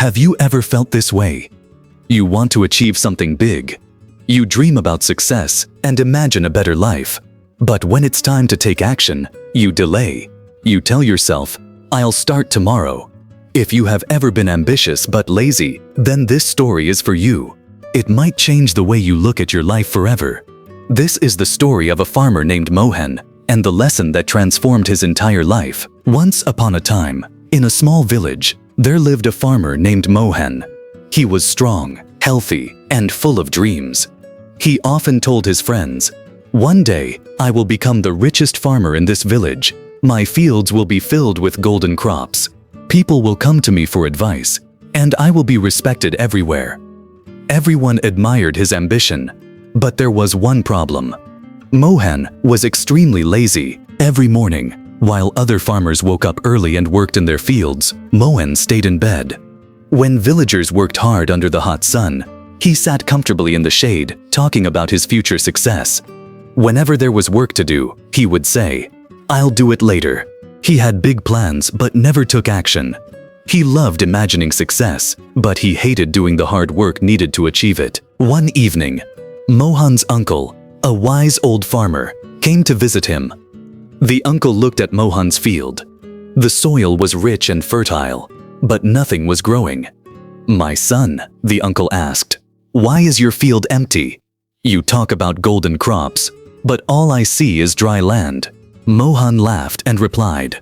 Have you ever felt this way? You want to achieve something big. You dream about success and imagine a better life. But when it's time to take action, you delay. You tell yourself, "I'll start tomorrow." If you have ever been ambitious but lazy, then this story is for you. It might change the way you look at your life forever. This is the story of a farmer named Mohan, and the lesson that transformed his entire life. Once upon a time, in a small village, there lived a farmer named Mohan. He was strong, healthy, and full of dreams. He often told his friends, "One day, I will become the richest farmer in this village. My fields will be filled with golden crops. People will come to me for advice, and I will be respected everywhere." Everyone admired his ambition, but there was one problem. Mohan was extremely lazy. Every morning, while other farmers woke up early and worked in their fields, Mohan stayed in bed. When villagers worked hard under the hot sun, he sat comfortably in the shade, talking about his future success. Whenever there was work to do, he would say, "I'll do it later." He had big plans but never took action. He loved imagining success, but he hated doing the hard work needed to achieve it. One evening, Mohan's uncle, a wise old farmer, came to visit him. The uncle looked at Mohan's field. The soil was rich and fertile, but nothing was growing. "My son," the uncle asked, "why is your field empty? You talk about golden crops, but all I see is dry land." Mohan laughed and replied,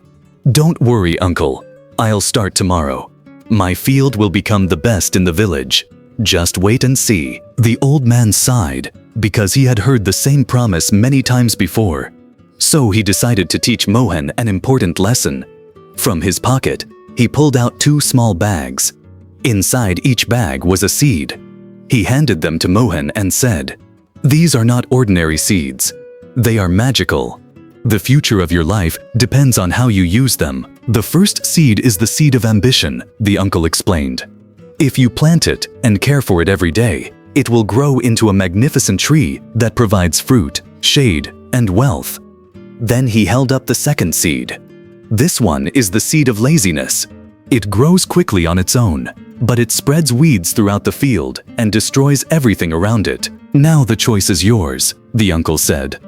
"Don't worry, uncle. I'll start tomorrow. My field will become the best in the village. Just wait and see." The old man sighed because he had heard the same promise many times before. So he decided to teach Mohan an important lesson. From his pocket, he pulled out 2 small bags. Inside each bag was a seed. He handed them to Mohan and said, "These are not ordinary seeds. They are magical. The future of your life depends on how you use them. The first seed is the seed of ambition," the uncle explained. "If you plant it and care for it every day, it will grow into a magnificent tree that provides fruit, shade, and wealth." Then he held up the second seed. "This one is the seed of laziness. It grows quickly on its own, but it spreads weeds throughout the field and destroys everything around it. Now the choice is yours," the uncle said.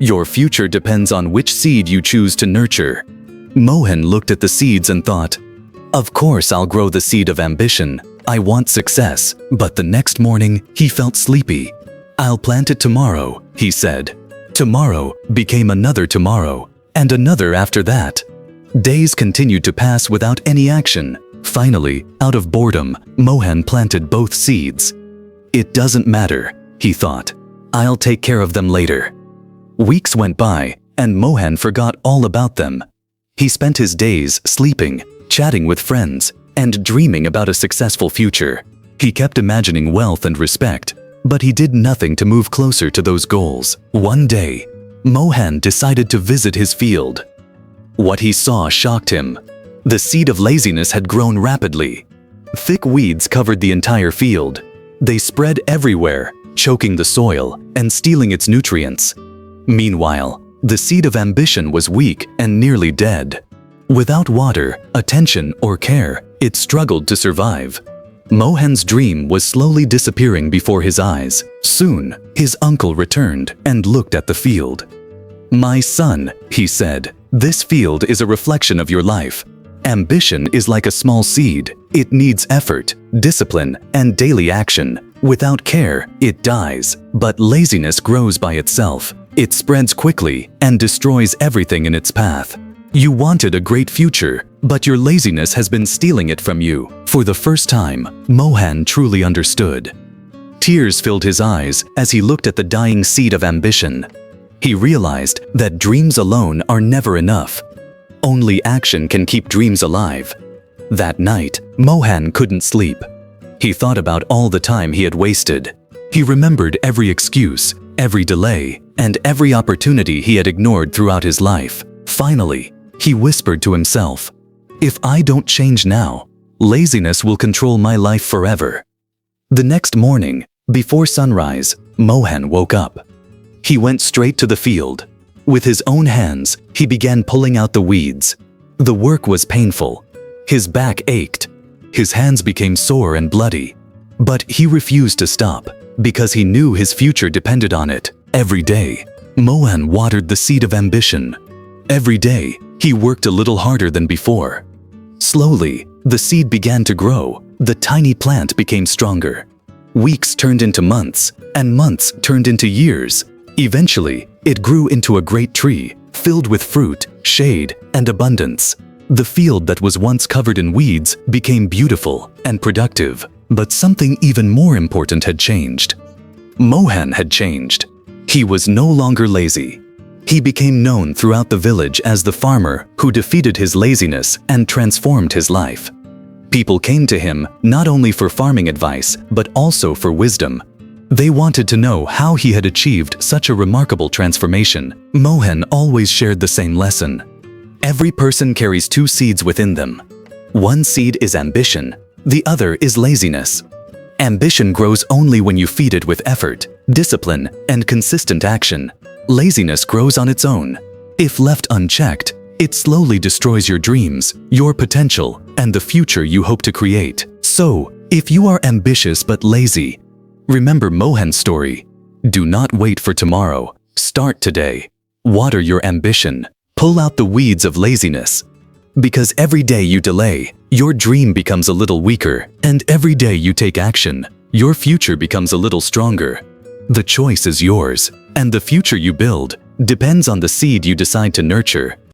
"Your future depends on which seed you choose to nurture." Mohan looked at the seeds and thought, "Of course I'll grow the seed of ambition. I want success." But the next morning, he felt sleepy. "I'll plant it tomorrow," he said. Tomorrow became another tomorrow, and another after that. Days continued to pass without any action. Finally, out of boredom, Mohan planted both seeds. "It doesn't matter," he thought. "I'll take care of them later." Weeks went by, and Mohan forgot all about them. He spent his days sleeping, chatting with friends, and dreaming about a successful future. He kept imagining wealth and respect, but he did nothing to move closer to those goals. One day, Mohan decided to visit his field. What he saw shocked him. The seed of laziness had grown rapidly. Thick weeds covered the entire field. They spread everywhere, choking the soil and stealing its nutrients. Meanwhile, the seed of ambition was weak and nearly dead. Without water, attention, or care, it struggled to survive. Mohan's dream was slowly disappearing before his eyes. Soon, his uncle returned and looked at the field. "My son," he said, "this field is a reflection of your life. Ambition is like a small seed. It needs effort, discipline, and daily action. Without care, it dies. But laziness grows by itself. It spreads quickly and destroys everything in its path. You wanted a great future, but your laziness has been stealing it from you." For the first time, Mohan truly understood. Tears filled his eyes as he looked at the dying seed of ambition. He realized that dreams alone are never enough. Only action can keep dreams alive. That night, Mohan couldn't sleep. He thought about all the time he had wasted. He remembered every excuse, every delay, and every opportunity he had ignored throughout his life. Finally, he whispered to himself, "If I don't change now, laziness will control my life forever." The next morning, before sunrise, Mohan woke up. He went straight to the field. With his own hands, he began pulling out the weeds. The work was painful. His back ached. His hands became sore and bloody. But he refused to stop, because he knew his future depended on it. Every day, Mohan watered the seed of ambition. Every day, he worked a little harder than before. Slowly, the seed began to grow. The tiny plant became stronger. Weeks turned into months, and months turned into years. Eventually, it grew into a great tree, filled with fruit, shade, and abundance. The field that was once covered in weeds became beautiful and productive. But something even more important had changed. Mohan had changed. He was no longer lazy. He became known throughout the village as the farmer who defeated his laziness and transformed his life. People came to him not only for farming advice, but also for wisdom. They wanted to know how he had achieved such a remarkable transformation. Mohan always shared the same lesson. Every person carries two seeds within them. One seed is ambition, the other is laziness. Ambition grows only when you feed it with effort, discipline, and consistent action. Laziness grows on its own. If left unchecked, it slowly destroys your dreams, your potential, and the future you hope to create. So, if you are ambitious but lazy, remember Mohan's story. Do not wait for tomorrow. Start today. Water your ambition. Pull out the weeds of laziness. Because every day you delay, your dream becomes a little weaker, and every day you take action, your future becomes a little stronger. The choice is yours, and the future you build depends on the seed you decide to nurture.